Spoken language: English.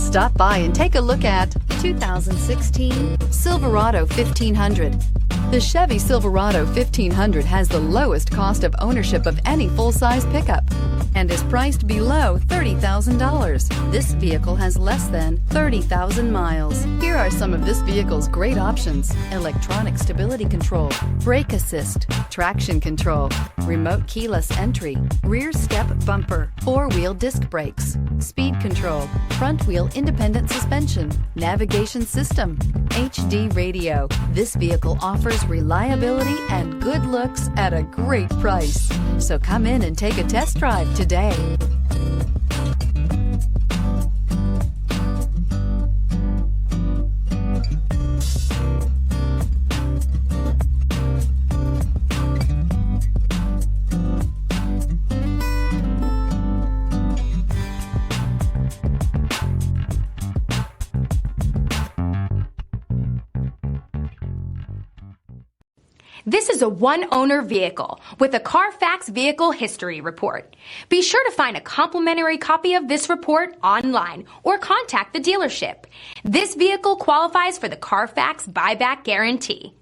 Stop by and take a look at 2016 Silverado 1500. The Chevy Silverado 1500 has the lowest cost of ownership of any full-size pickup and is priced below $30,000. This vehicle has less than 30,000 miles. Here are some of this vehicle's great options: electronic stability control, brake assist, traction control, remote keyless entry, rear step bumper, four-wheel disc brakes, speed control, front wheel independent suspension, navigation system, HD radio. This vehicle offers reliability and good looks at a great price. So come in and take a test drive today. This is a one-owner vehicle with a Carfax Vehicle History Report. Be sure to find a complimentary copy of this report online or contact the dealership. This vehicle qualifies for the Carfax Buyback Guarantee.